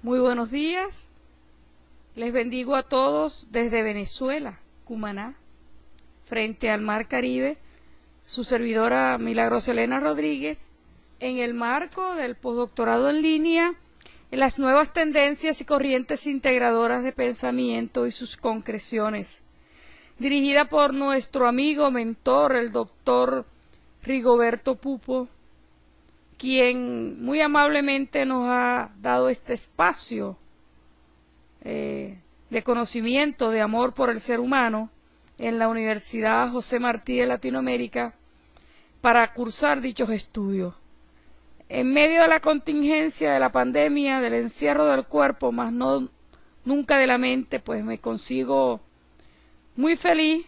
Muy buenos días, les bendigo a todos desde Venezuela, Cumaná, frente al Mar Caribe, su servidora Milagros Elena Rodríguez, en el marco del postdoctorado en línea en las nuevas tendencias y corrientes integradoras de pensamiento y sus concreciones, dirigida por nuestro amigo mentor, el doctor Rigoberto Pupo, quien muy amablemente nos ha dado este espacio de conocimiento, de amor por el ser humano en la Universidad José Martí de Latinoamérica para cursar dichos estudios. En medio de la contingencia de la pandemia, del encierro del cuerpo, más no nunca de la mente, pues me consigo muy feliz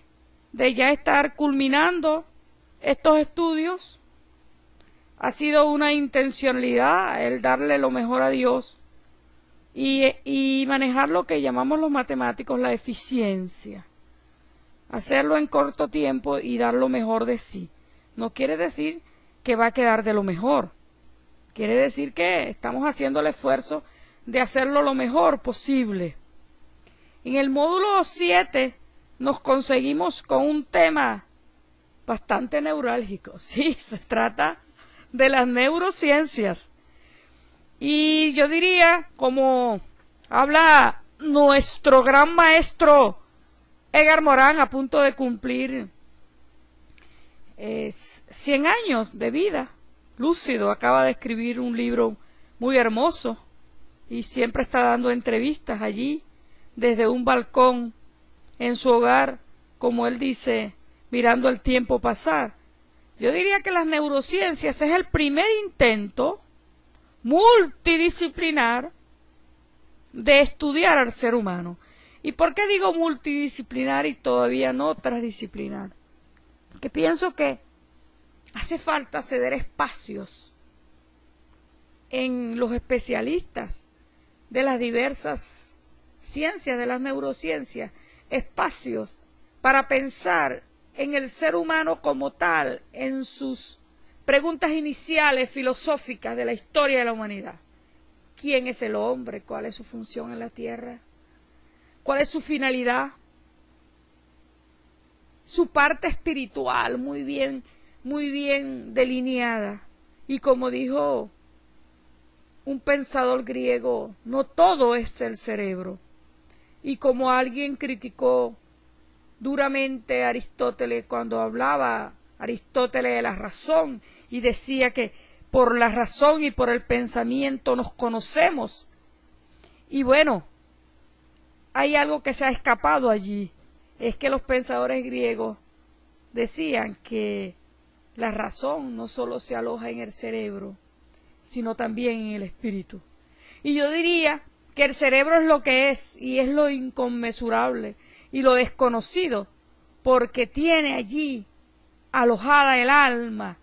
de ya estar culminando estos estudios. Ha sido una intencionalidad el darle lo mejor a Dios y manejar lo que llamamos los matemáticos la eficiencia. Hacerlo en corto tiempo y dar lo mejor de sí. No quiere decir que va a quedar de lo mejor. Quiere decir que estamos haciendo el esfuerzo de hacerlo lo mejor posible. En el módulo 7 nos conseguimos con un tema bastante neurálgico. Sí, se trata de las neurociencias. Y yo diría, como habla nuestro gran maestro Edgar Morin, a punto de cumplir 100 años de vida, lúcido, acaba de escribir un libro muy hermoso y siempre está dando entrevistas allí, desde un balcón en su hogar, como él dice, mirando el tiempo pasar. Yo diría que las neurociencias es el primer intento multidisciplinar de estudiar al ser humano. ¿Y por qué digo multidisciplinar y todavía no transdisciplinar? Porque pienso que hace falta ceder espacios en los especialistas de las diversas ciencias, de las neurociencias, espacios para pensar en el ser humano como tal, en sus preguntas iniciales filosóficas de la historia de la humanidad. ¿Quién es el hombre? ¿Cuál es su función en la tierra? ¿Cuál es su finalidad? Su parte espiritual muy bien delineada. Y como dijo un pensador griego, no todo es el cerebro. Y como alguien criticó duramente a Aristóteles cuando hablaba Aristóteles de la razón y decía que por la razón y por el pensamiento nos conocemos. Y bueno, hay algo que se ha escapado allí, es que los pensadores griegos decían que la razón no solo se aloja en el cerebro, sino también en el espíritu. Y yo diría que el cerebro es lo que es y es lo inconmensurable y lo desconocido, porque tiene allí alojada el alma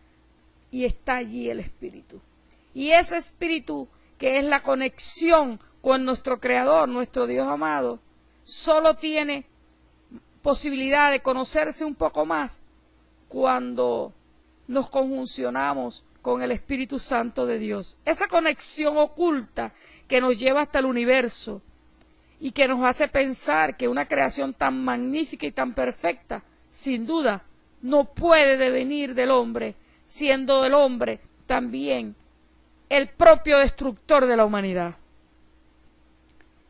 y está allí el espíritu. Y ese espíritu, que es la conexión con nuestro Creador, nuestro Dios amado, solo tiene posibilidad de conocerse un poco más cuando nos conjuncionamos con el Espíritu Santo de Dios. Esa conexión oculta que nos lleva hasta el universo y que nos hace pensar que una creación tan magnífica y tan perfecta, sin duda, no puede devenir del hombre, siendo el hombre también el propio destructor de la humanidad.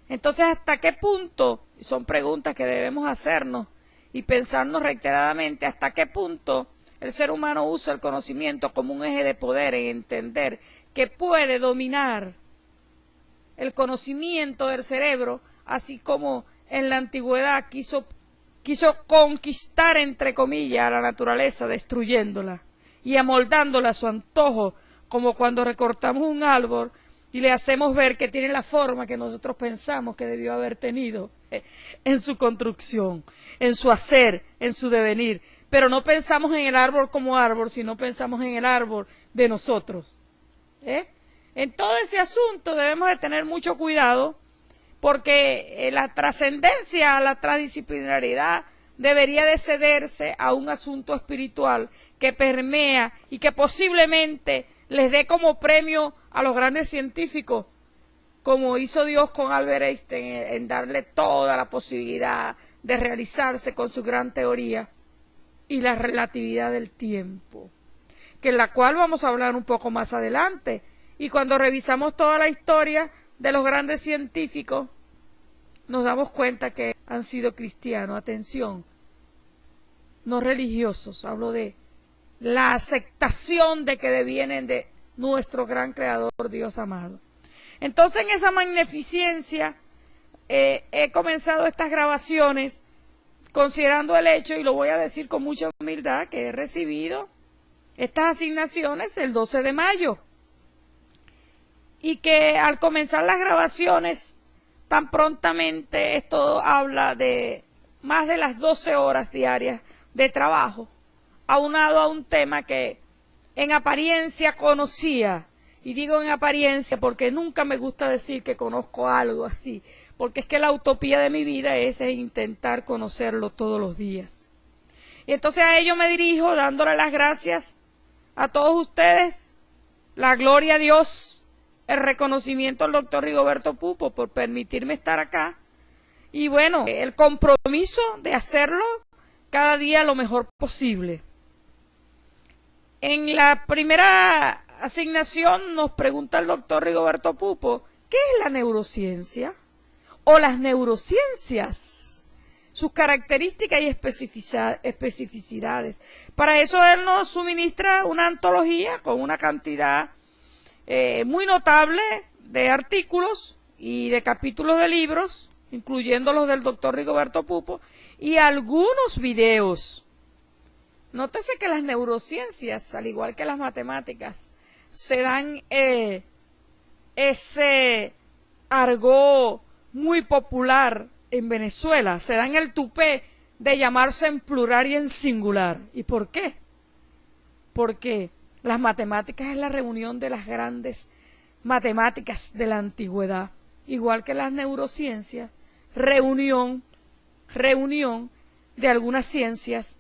Entonces, ¿hasta qué punto? Son preguntas que debemos hacernos y pensarnos reiteradamente, ¿hasta qué punto el ser humano usa el conocimiento como un eje de poder en entender que puede dominar el conocimiento del cerebro, así como en la antigüedad quiso conquistar, entre comillas, a la naturaleza, destruyéndola y amoldándola a su antojo, como cuando recortamos un árbol y le hacemos ver que tiene la forma que nosotros pensamos que debió haber tenido en su construcción, en su hacer, en su devenir. Pero no pensamos en el árbol como árbol, sino pensamos en el árbol de nosotros. En todo ese asunto debemos de tener mucho cuidado, porque la trascendencia, la transdisciplinaridad debería de cederse a un asunto espiritual que permea y que posiblemente les dé como premio a los grandes científicos como hizo Dios con Albert Einstein, en darle toda la posibilidad de realizarse con su gran teoría y la relatividad del tiempo, que en la cual vamos a hablar un poco más adelante. Y cuando revisamos toda la historia de los grandes científicos, nos damos cuenta que han sido cristianos, atención, no religiosos. Hablo de la aceptación de que devienen de nuestro gran creador, Dios amado. Entonces, en esa magnificencia he comenzado estas grabaciones considerando el hecho, y lo voy a decir con mucha humildad, que he recibido estas asignaciones el 12 de mayo. Y que al comenzar las grabaciones, tan prontamente, esto habla de más de las 12 horas diarias de trabajo, aunado a un tema que en apariencia conocía, y digo en apariencia porque nunca me gusta decir que conozco algo así, porque es que la utopía de mi vida es intentar conocerlo todos los días. Y entonces a ello me dirijo dándole las gracias a todos ustedes, la gloria a Dios, el reconocimiento al doctor Rigoberto Pupo por permitirme estar acá, y bueno, el compromiso de hacerlo cada día lo mejor posible. En la primera asignación nos pregunta el doctor Rigoberto Pupo, ¿qué es la neurociencia? O las neurociencias, sus características y especificidades. Para eso él nos suministra una antología con una cantidad muy notable de artículos y de capítulos de libros, incluyendo los del doctor Rigoberto Pupo, y algunos videos. Nótese que las neurociencias, al igual que las matemáticas, se dan ese argot muy popular en Venezuela, se dan el tupé de llamarse en plural y en singular. ¿Y por qué? Porque las matemáticas es la reunión de las grandes matemáticas de la antigüedad, igual que las neurociencias, reunión de algunas ciencias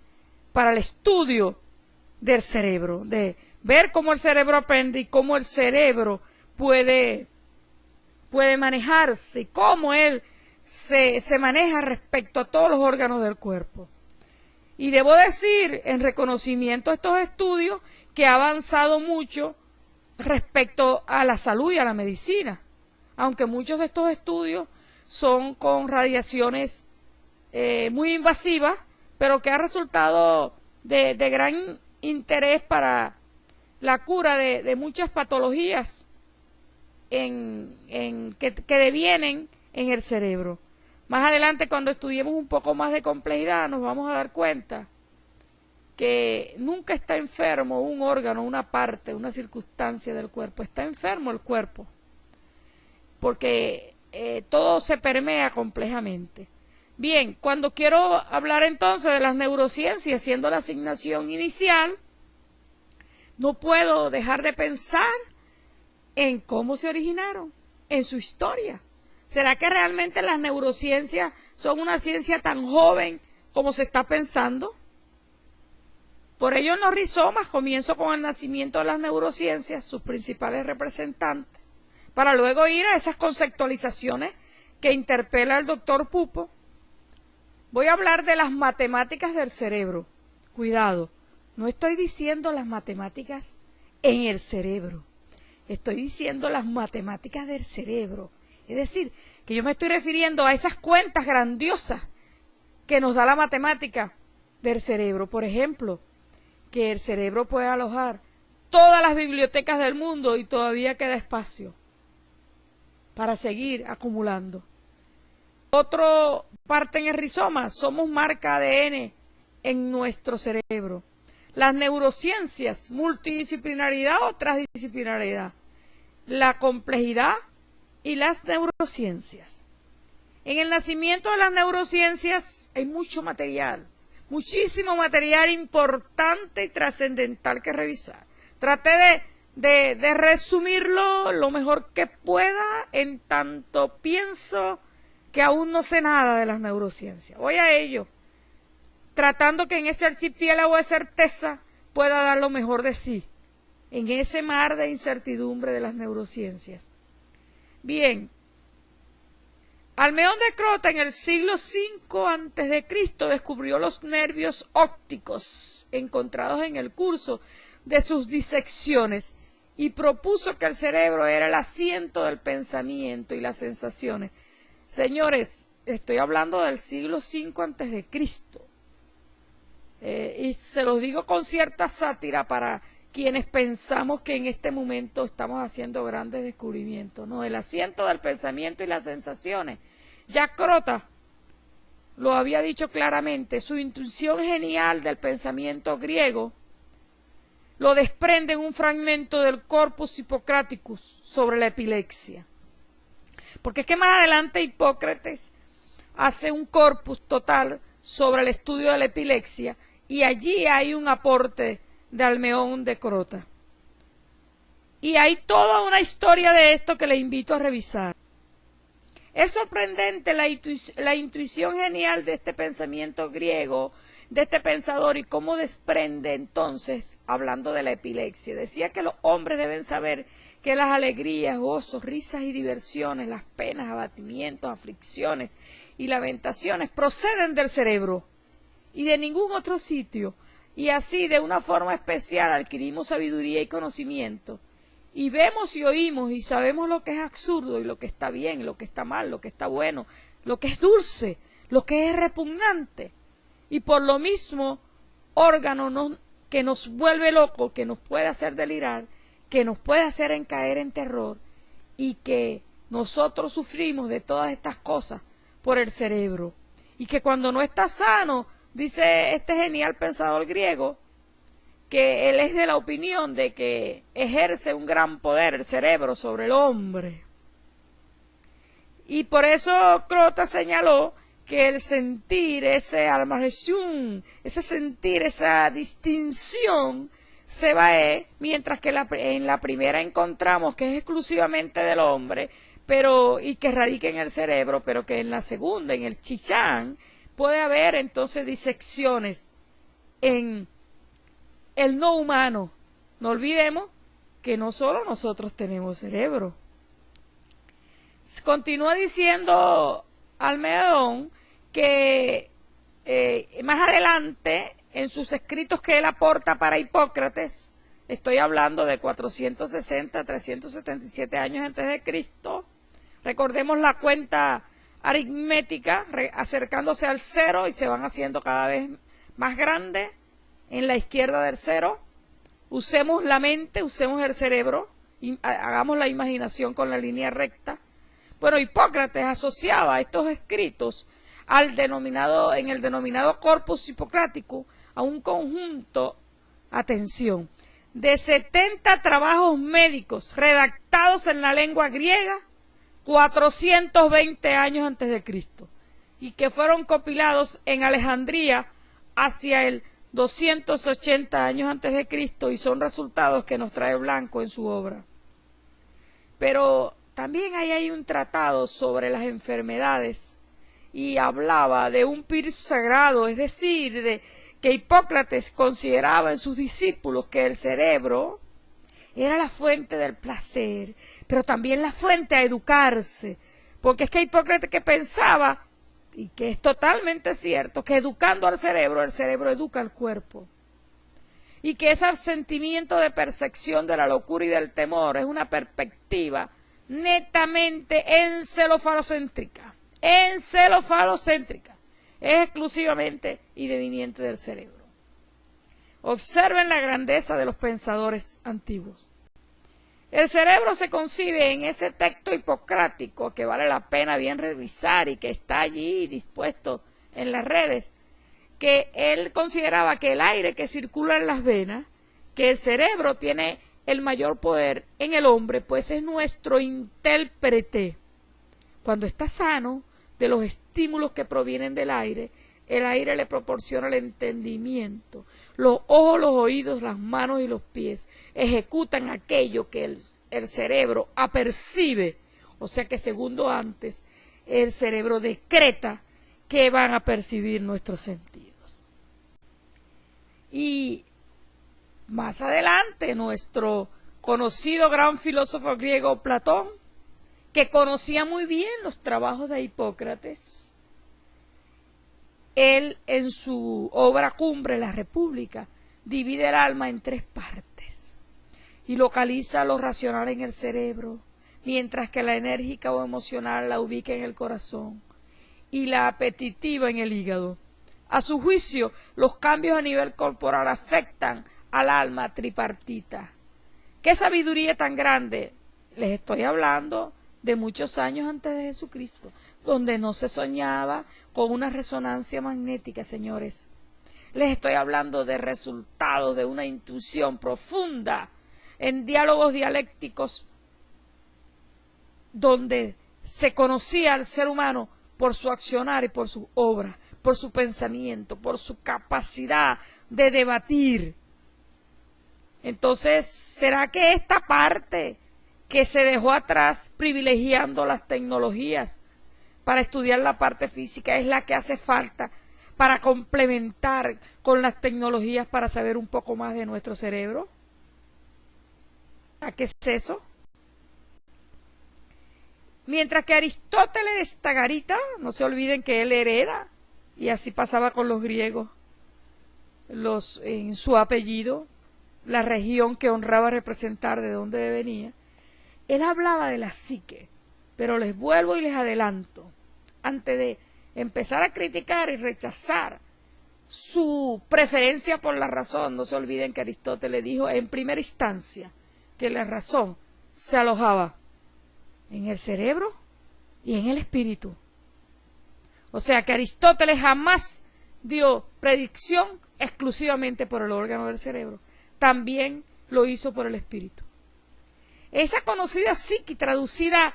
para el estudio del cerebro, de ver cómo el cerebro aprende y cómo el cerebro puede manejarse y cómo él se maneja respecto a todos los órganos del cuerpo. Y debo decir, en reconocimiento a estos estudios, que ha avanzado mucho respecto a la salud y a la medicina, aunque muchos de estos estudios son con radiaciones muy invasivas, pero que ha resultado de gran interés para la cura de muchas patologías que devienen en el cerebro. Más adelante, cuando estudiemos un poco más de complejidad, nos vamos a dar cuenta que nunca está enfermo un órgano, una parte, una circunstancia del cuerpo. Está enfermo el cuerpo, porque todo se permea complejamente. Bien, cuando quiero hablar entonces de las neurociencias, siendo la asignación inicial, no puedo dejar de pensar en cómo se originaron, en su historia. ¿Será que realmente las neurociencias son una ciencia tan joven como se está pensando? Por ello, en los rizomas comienzo con el nacimiento de las neurociencias, sus principales representantes, para luego ir a esas conceptualizaciones que interpela el doctor Pupo. Voy a hablar de las matemáticas del cerebro. Cuidado, no estoy diciendo las matemáticas en el cerebro, estoy diciendo las matemáticas del cerebro. Es decir, que yo me estoy refiriendo a esas cuentas grandiosas que nos da la matemática del cerebro. Por ejemplo, que el cerebro puede alojar todas las bibliotecas del mundo y todavía queda espacio para seguir acumulando. Otra parte en el rizoma, somos marca ADN en nuestro cerebro. Las neurociencias, multidisciplinaridad o transdisciplinaridad, la complejidad y las neurociencias. En el nacimiento de las neurociencias hay mucho material, muchísimo material importante y trascendental que revisar. Traté de resumirlo lo mejor que pueda, en tanto pienso que aún no sé nada de las neurociencias. Voy a ello, tratando que en ese archipiélago de certeza pueda dar lo mejor de sí, en ese mar de incertidumbre de las neurociencias. Bien, Almeón de Crota en el siglo V a.C. descubrió los nervios ópticos encontrados en el curso de sus disecciones y propuso que el cerebro era el asiento del pensamiento y las sensaciones. Señores, estoy hablando del siglo V a.C. Y se los digo con cierta sátira para quienes pensamos que en este momento estamos haciendo grandes descubrimientos. No, el asiento del pensamiento y las sensaciones. Ya Crota lo había dicho claramente, su intuición genial del pensamiento griego lo desprende en un fragmento del Corpus Hippocraticus sobre la epilepsia. Porque es que más adelante Hipócrates hace un corpus total sobre el estudio de la epilepsia y allí hay un aporte de Almeón de Crota. Y hay toda una historia de esto que le invito a revisar. Es sorprendente la intuición genial de este pensamiento griego, de este pensador, y cómo desprende entonces, hablando de la epilepsia. Decía que los hombres deben saber que las alegrías, gozos, risas y diversiones, las penas, abatimientos, aflicciones y lamentaciones proceden del cerebro y de ningún otro sitio, y así de una forma especial adquirimos sabiduría y conocimiento, y vemos y oímos y sabemos lo que es absurdo y lo que está bien, lo que está mal, lo que está bueno, lo que es dulce, lo que es repugnante, y por lo mismo órgano que nos vuelve locos, que nos puede hacer delirar, que nos puede hacer caer en terror, y que nosotros sufrimos de todas estas cosas por el cerebro, y que cuando no está sano, dice este genial pensador griego, que él es de la opinión de que ejerce un gran poder el cerebro sobre el hombre. Y por eso Crota señaló que el sentir, ese almaresión, ese sentir, esa distinción, se va mientras que en la primera encontramos que es exclusivamente del hombre, pero y que radica en el cerebro, pero que en la segunda, en el chichán, puede haber entonces disecciones en el no humano. No olvidemos que no solo nosotros tenemos cerebro. Continúa diciendo Almeón que más adelante, en sus escritos que él aporta para Hipócrates, estoy hablando de 460 a 377 años antes de Cristo, recordemos la cuenta aritmética, acercándose al cero y se van haciendo cada vez más grandes en la izquierda del cero. Usemos la mente, usemos el cerebro, hagamos la imaginación con la línea recta. Bueno, Hipócrates asociaba estos escritos en el denominado Corpus Hippocraticus a un conjunto, atención, de 70 trabajos médicos redactados en la lengua griega 420 años antes de Cristo, y que fueron compilados en Alejandría hacia el 280 años antes de Cristo, y son resultados que nos trae Blanco en su obra. Pero también ahí hay un tratado sobre las enfermedades y hablaba de un pir sagrado, es decir, de que Hipócrates consideraba en sus discípulos que el cerebro era la fuente del placer, pero también la fuente a educarse, porque es que Hipócrates que pensaba, y que es totalmente cierto, que educando al cerebro, el cerebro educa al cuerpo, y que ese sentimiento de percepción de la locura y del temor es una perspectiva netamente encefalocéntrica, es exclusivamente y deveniente del cerebro. Observen la grandeza de los pensadores antiguos. El cerebro se concibe en ese texto hipocrático que vale la pena bien revisar y que está allí dispuesto en las redes, que él consideraba que el aire que circula en las venas, que el cerebro tiene el mayor poder en el hombre, pues es nuestro intérprete. Cuando está sano de los estímulos que provienen del aire, el aire le proporciona el entendimiento. Los ojos, los oídos, las manos y los pies ejecutan aquello que el cerebro apercibe. O sea que segundo antes, el cerebro decreta que van a percibir nuestros sentidos. Y más adelante, nuestro conocido gran filósofo griego Platón, que conocía muy bien los trabajos de Hipócrates, él en su obra cumbre, La República, divide el alma en 3 partes y localiza lo racional en el cerebro, mientras que la enérgica o emocional la ubica en el corazón y la apetitiva en el hígado. A su juicio, los cambios a nivel corporal afectan al alma tripartita. ¿Qué sabiduría tan grande? Les estoy hablando de muchos años antes de Jesucristo, donde no se soñaba con una resonancia magnética, señores. Les estoy hablando de resultados de una intuición profunda en diálogos dialécticos donde se conocía al ser humano por su accionar y por sus obras, por su pensamiento, por su capacidad de debatir. Entonces, ¿será que esta parte que se dejó atrás privilegiando las tecnologías para estudiar la parte física es la que hace falta para complementar con las tecnologías para saber un poco más de nuestro cerebro? ¿A qué es eso? Mientras que Aristóteles de Estagarita, no se olviden que él hereda, y así pasaba con los griegos, en su apellido, la región que honraba representar de donde venía, él hablaba de la psique, pero les vuelvo y les adelanto, antes de empezar a criticar y rechazar su preferencia por la razón, no se olviden que Aristóteles dijo en primera instancia que la razón se alojaba en el cerebro y en el espíritu. O sea que Aristóteles jamás dio predicción exclusivamente por el órgano del cerebro, también lo hizo por el espíritu. Esa conocida psique traducida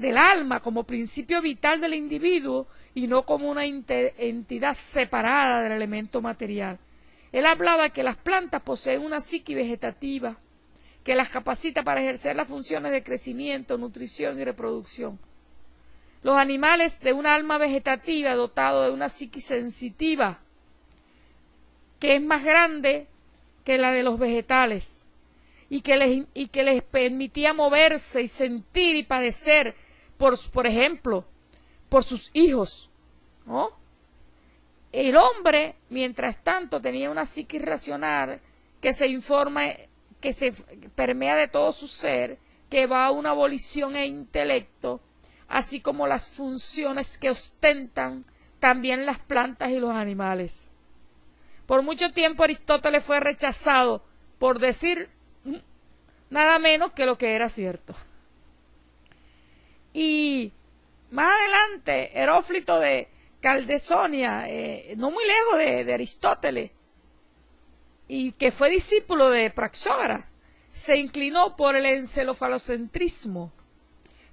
del alma como principio vital del individuo y no como una entidad separada del elemento material. Él hablaba que las plantas poseen una psique vegetativa que las capacita para ejercer las funciones de crecimiento, nutrición y reproducción. Los animales de una alma vegetativa dotado de una psique sensitiva que es más grande que la de los vegetales y que les permitía moverse y sentir y padecer, por ejemplo, por sus hijos, ¿no? El hombre, mientras tanto, tenía una psique racional que se informa, que se permea de todo su ser, que va a una volición e intelecto, así como las funciones que ostentan también las plantas y los animales. Por mucho tiempo Aristóteles fue rechazado por decir nada menos que lo que era cierto. Y más adelante, Heróflito de Caldesonia, no muy lejos de Aristóteles, y que fue discípulo de Praxógoras, se inclinó por el encefalocentrismo.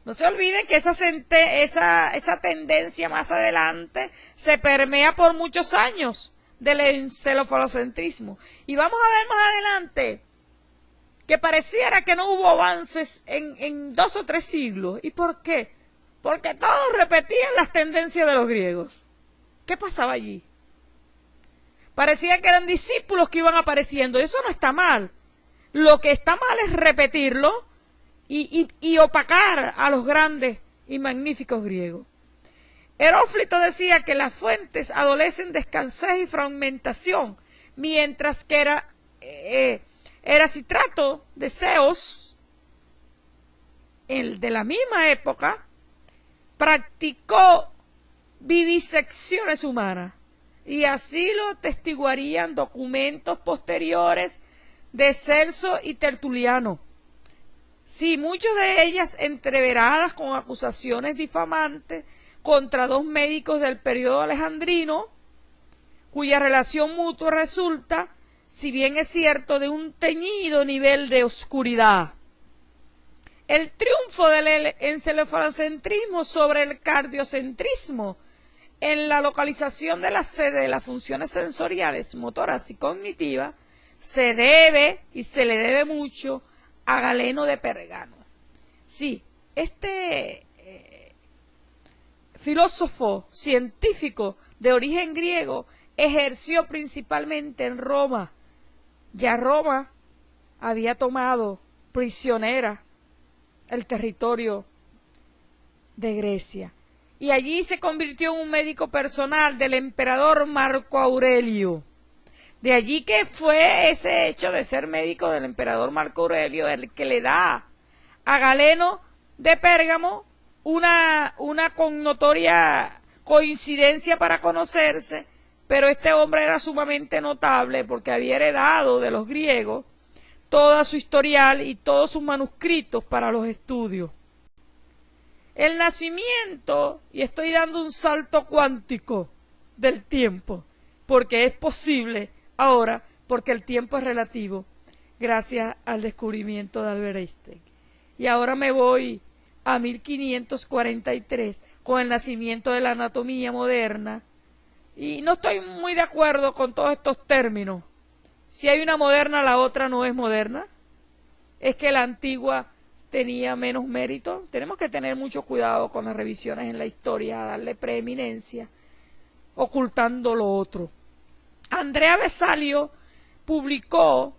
No se olviden que esa tendencia más adelante se permea por muchos años del encefalocentrismo. Y vamos a ver más adelante que pareciera que no hubo avances en 2 o 3 siglos. ¿Y por qué? Porque todos repetían las tendencias de los griegos. ¿Qué pasaba allí? Parecía que eran discípulos que iban apareciendo. Eso no está mal. Lo que está mal es repetirlo y opacar a los grandes y magníficos griegos. Heróflito decía que las fuentes adolecen de escasez y fragmentación, mientras que Erasistrato de Ceos, el de la misma época, practicó vivisecciones humanas, y así lo atestiguarían documentos posteriores de Celso y Tertuliano. Sí, muchas de ellas entreveradas con acusaciones difamantes contra 2 médicos del periodo alejandrino, cuya relación mutua resulta, si bien es cierto, de un teñido nivel de oscuridad. El triunfo del encefalocentrismo sobre el cardiocentrismo en la localización de la sede de las funciones sensoriales, motoras y cognitivas se debe, y se le debe mucho, a Galeno de Pergamo. Sí, este filósofo científico de origen griego ejerció principalmente en Roma. Ya Roma había tomado prisionera el territorio de Grecia. Y allí se convirtió en un médico personal del emperador Marco Aurelio. De allí que fue ese hecho de ser médico del emperador Marco Aurelio el que le da a Galeno de Pérgamo una connotoria coincidencia para conocerse, pero este hombre era sumamente notable porque había heredado de los griegos toda su historial y todos sus manuscritos para los estudios. El nacimiento, y estoy dando un salto cuántico del tiempo, porque es posible ahora, porque el tiempo es relativo, gracias al descubrimiento de Albert Einstein. Y ahora me voy a 1543, con el nacimiento de la anatomía moderna, y no estoy muy de acuerdo con todos estos términos. Si hay una moderna, la otra no es moderna. Es que la antigua tenía menos mérito. Tenemos que tener mucho cuidado con las revisiones en la historia, darle preeminencia, ocultando lo otro. Andrea Vesalio publicó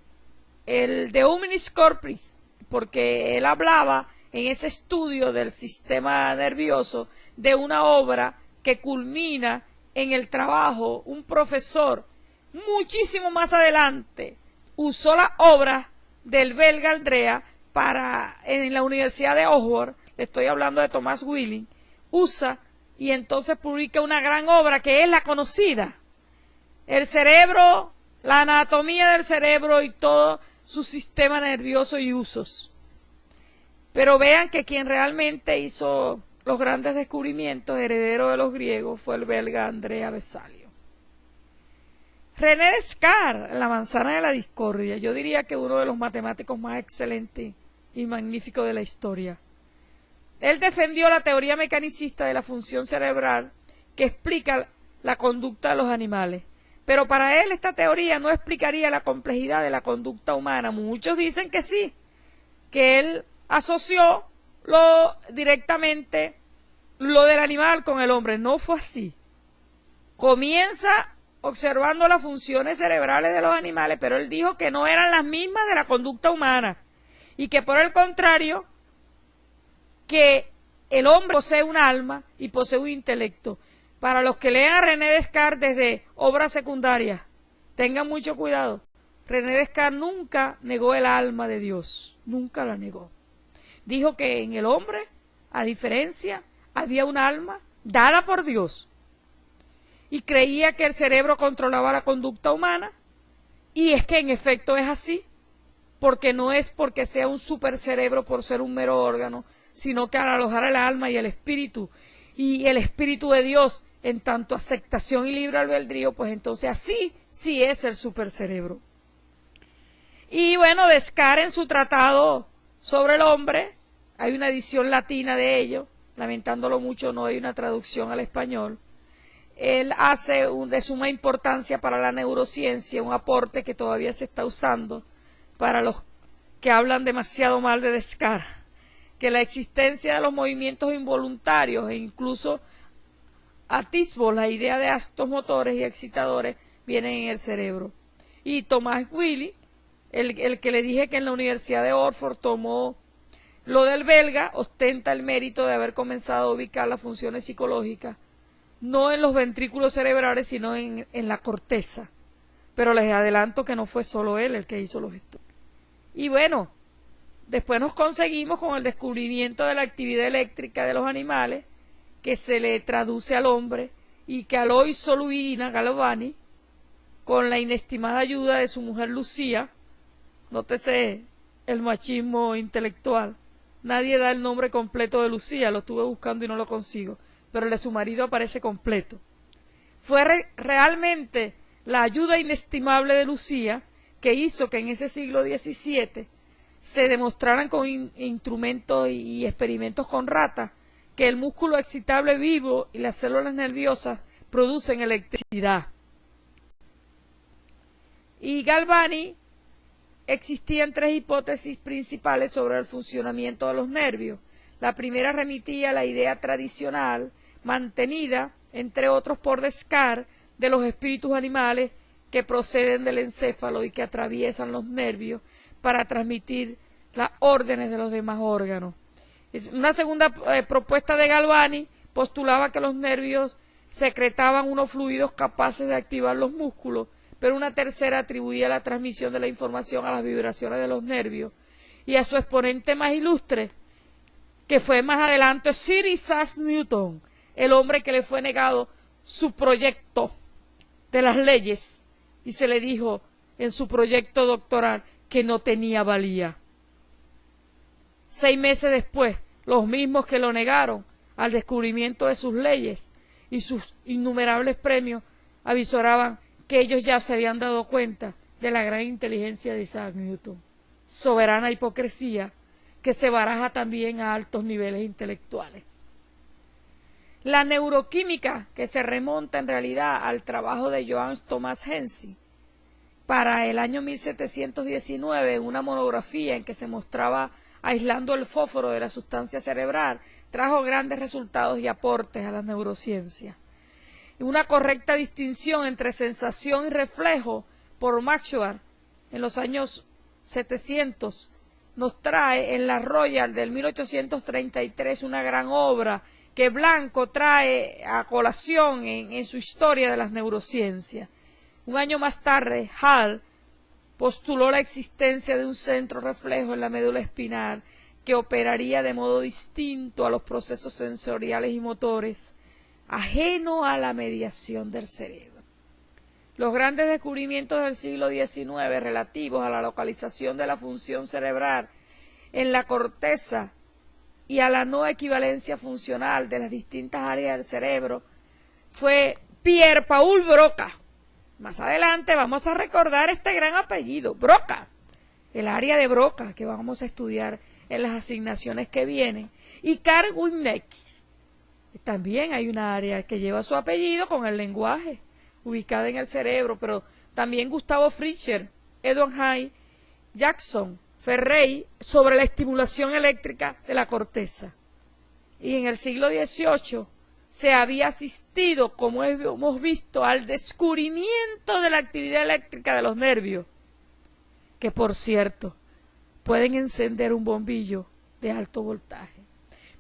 el De Huminis Corporis, porque él hablaba en ese estudio del sistema nervioso de una obra que culmina en el trabajo. Un profesor muchísimo más adelante usó la obra del belga Andrea en la Universidad de Oxford, le estoy hablando de Thomas Willing, usa y entonces publica una gran obra que es la conocida, el cerebro, la anatomía del cerebro y todo su sistema nervioso y usos. Pero vean que quien realmente hizo los grandes descubrimientos, heredero de los griegos, fue el belga Andrea Vesalio. René Descartes, la manzana de la discordia, yo diría que uno de los matemáticos más excelentes y magníficos de la historia. Él defendió la teoría mecanicista de la función cerebral que explica la conducta de los animales. Pero para él esta teoría no explicaría la complejidad de la conducta humana. Muchos dicen que sí, que él asoció directamente lo del animal con el hombre. No fue así. Comienza observando las funciones cerebrales de los animales, pero él dijo que no eran las mismas de la conducta humana y que por el contrario, que el hombre posee un alma y posee un intelecto. Para los que lean a René Descartes desde obras secundarias, tengan mucho cuidado. René Descartes nunca negó el alma de Dios, nunca la negó. Dijo que en el hombre, a diferencia, había un alma dada por Dios. Y creía que el cerebro controlaba la conducta humana. Y es que en efecto es así. Porque no es porque sea un supercerebro por ser un mero órgano, sino que al alojar el alma y el espíritu de Dios en tanto aceptación y libre albedrío, pues entonces así sí es el supercerebro. Y bueno, Descartes en su tratado sobre el hombre, hay una edición latina de ello, lamentándolo mucho no hay una traducción al español. Él hace de suma importancia para la neurociencia un aporte que todavía se está usando para los que hablan demasiado mal de Descartes, que la existencia de los movimientos involuntarios e incluso atisbos, la idea de actos motores y excitadores vienen en el cerebro. Y Thomas Willing, el que le dije que en la Universidad de Oxford tomó lo del belga, ostenta el mérito de haber comenzado a ubicar las funciones psicológicas, no en los ventrículos cerebrales, sino en la corteza. Pero les adelanto que no fue solo él el que hizo los estudios. Y bueno, después nos conseguimos con el descubrimiento de la actividad eléctrica de los animales, que se le traduce al hombre, y que Alois Soluina Galvani, con la inestimada ayuda de su mujer Lucía, nótese el machismo intelectual, nadie da el nombre completo de Lucía, lo estuve buscando y no lo consigo, pero el de su marido aparece completo. Fue realmente la ayuda inestimable de Lucía que hizo que en ese siglo XVII se demostraran con instrumentos y experimentos con ratas que el músculo excitable vivo y las células nerviosas producen electricidad. Y Galvani, existían tres hipótesis principales sobre el funcionamiento de los nervios. La primera remitía a la idea tradicional, mantenida, entre otros por Descartes, de los espíritus animales que proceden del encéfalo y que atraviesan los nervios para transmitir las órdenes de los demás órganos. Una segunda propuesta de Galvani postulaba que los nervios secretaban unos fluidos capaces de activar los músculos, pero una tercera atribuía la transmisión de la información a las vibraciones de los nervios. Y a su exponente más ilustre, que fue más adelante Sir Isaac Newton, el hombre que le fue negado su proyecto de las leyes y se le dijo en su proyecto doctoral que no tenía valía. 6 meses después, los mismos que lo negaron al descubrimiento de sus leyes y sus innumerables premios avisoraban que ellos ya se habían dado cuenta de la gran inteligencia de Isaac Newton. Soberana hipocresía que se baraja también a altos niveles intelectuales. La neuroquímica, que se remonta en realidad al trabajo de Johann Thomas Henze, para el año 1719, en una monografía en que se mostraba aislando el fósforo de la sustancia cerebral, trajo grandes resultados y aportes a la neurociencia. Una correcta distinción entre sensación y reflejo por Maxwell en los años 700 nos trae en la Royal del 1833 una gran obra que Blanco trae a colación en su historia de las neurociencias. Un año más tarde, Hall postuló la existencia de un centro reflejo en la médula espinal que operaría de modo distinto a los procesos sensoriales y motores, ajeno a la mediación del cerebro. Los grandes descubrimientos del siglo XIX relativos a la localización de la función cerebral en la corteza y a la no equivalencia funcional de las distintas áreas del cerebro fue Pierre-Paul Broca. Más adelante vamos a recordar este gran apellido, Broca, el área de Broca que vamos a estudiar en las asignaciones que vienen, y Carl Wignerz. También hay una área que lleva su apellido con el lenguaje, ubicada en el cerebro, pero también Gustavo Fischer, Edward Hay, Jackson, Ferrey, sobre la estimulación eléctrica de la corteza. Y en el siglo XVIII se había asistido, como hemos visto, al descubrimiento de la actividad eléctrica de los nervios, que por cierto, pueden encender un bombillo de alto voltaje,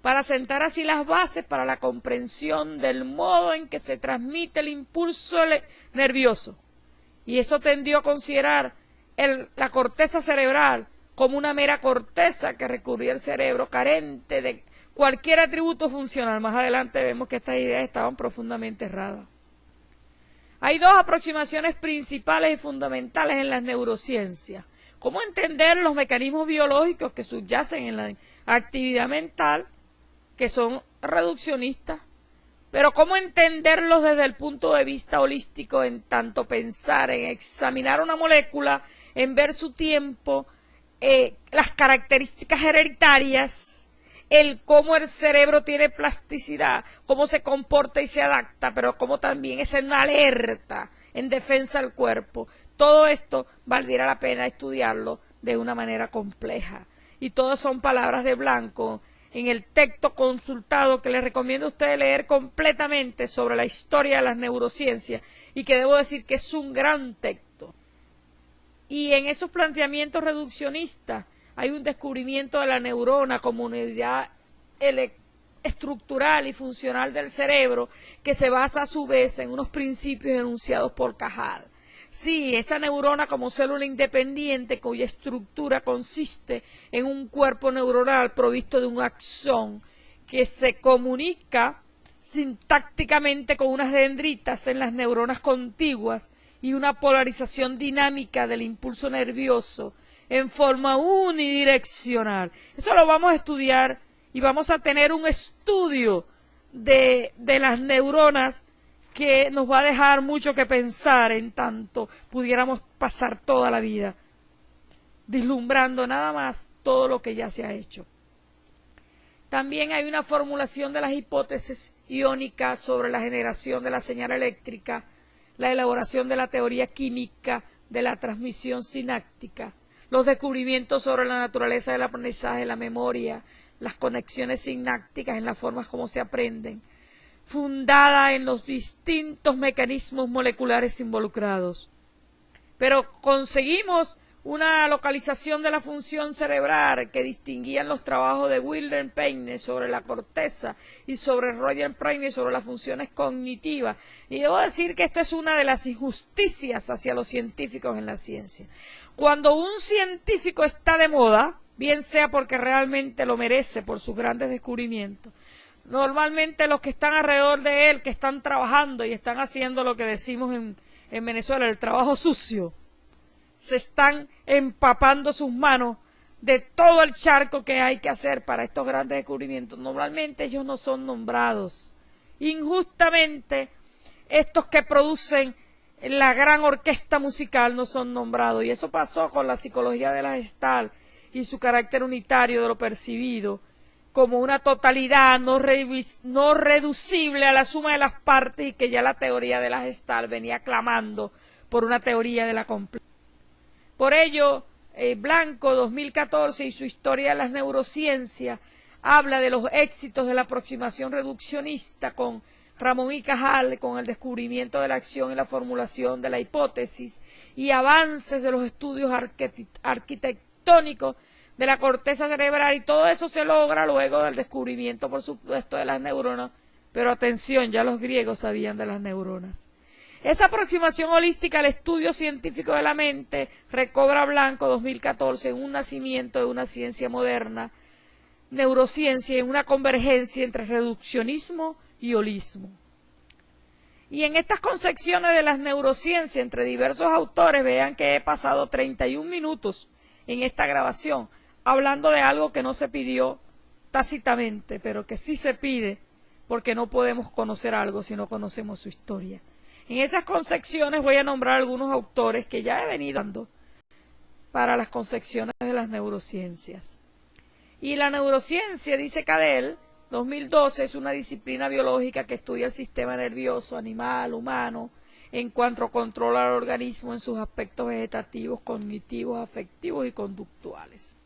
para sentar así las bases para la comprensión del modo en que se transmite el impulso nervioso. Y eso tendió a considerar la corteza cerebral como una mera corteza que recurría al cerebro, carente de cualquier atributo funcional. Más adelante vemos que estas ideas estaban profundamente erradas. Hay dos aproximaciones principales y fundamentales en las neurociencias. ¿Cómo entender los mecanismos biológicos que subyacen en la actividad mental, que son reduccionistas? Pero ¿cómo entenderlos desde el punto de vista holístico, en tanto pensar, en examinar una molécula, en ver su tiempo, las características hereditarias, el cómo el cerebro tiene plasticidad, cómo se comporta y se adapta, pero cómo también es una alerta en defensa del cuerpo? Todo esto valdría la pena estudiarlo de una manera compleja. Y todas son palabras de Blanco en el texto consultado que les recomiendo a ustedes leer completamente sobre la historia de las neurociencias, y que debo decir que es un gran texto. Y en esos planteamientos reduccionistas hay un descubrimiento de la neurona como unidad estructural y funcional del cerebro, que se basa a su vez en unos principios enunciados por Cajal. Sí, esa neurona como célula independiente cuya estructura consiste en un cuerpo neuronal provisto de un axón que se comunica sintácticamente con unas dendritas en las neuronas contiguas y una polarización dinámica del impulso nervioso en forma unidireccional. Eso lo vamos a estudiar y vamos a tener un estudio de las neuronas que nos va a dejar mucho que pensar, en tanto pudiéramos pasar toda la vida vislumbrando nada más todo lo que ya se ha hecho. También hay una formulación de las hipótesis iónicas sobre la generación de la señal eléctrica, la elaboración de la teoría química de la transmisión sináptica, los descubrimientos sobre la naturaleza del aprendizaje, la memoria, las conexiones sinápticas en las formas como se aprenden, fundada en los distintos mecanismos moleculares involucrados. Pero conseguimos una localización de la función cerebral que distinguían los trabajos de Wilhelm Payne sobre la corteza y sobre Roger Payne sobre las funciones cognitivas. Y debo decir que esta es una de las injusticias hacia los científicos en la ciencia. Cuando un científico está de moda, bien sea porque realmente lo merece por sus grandes descubrimientos, normalmente los que están alrededor de él, que están trabajando y están haciendo lo que decimos en Venezuela, el trabajo sucio, se están empapando sus manos de todo el charco que hay que hacer para estos grandes descubrimientos. Normalmente ellos no son nombrados. Injustamente, estos que producen la gran orquesta musical no son nombrados. Y eso pasó con la psicología de la Gestalt y su carácter unitario de lo percibido como una totalidad no reducible a la suma de las partes, y que ya la teoría de la Gestalt venía clamando por una teoría de la complejidad. Por ello, Blanco 2014 y su historia de las neurociencias habla de los éxitos de la aproximación reduccionista con Ramón y Cajal, con el descubrimiento de la acción y la formulación de la hipótesis, y avances de los estudios arquitectónicos de la corteza cerebral, y todo eso se logra luego del descubrimiento, por supuesto, de las neuronas. Pero atención, ya los griegos sabían de las neuronas. Esa aproximación holística al estudio científico de la mente recobra Blanco 2014 en un nacimiento de una ciencia moderna, neurociencia, en una convergencia entre reduccionismo y holismo. Y en estas concepciones de las neurociencias entre diversos autores, vean que he pasado 31 minutos en esta grabación hablando de algo que no se pidió tácitamente, pero que sí se pide, porque no podemos conocer algo si no conocemos su historia. En esas concepciones voy a nombrar algunos autores que ya he venido dando para las concepciones de las neurociencias. Y la neurociencia, dice Cadell, 2012, es una disciplina biológica que estudia el sistema nervioso animal, humano, en cuanto controla al organismo en sus aspectos vegetativos, cognitivos, afectivos y conductuales.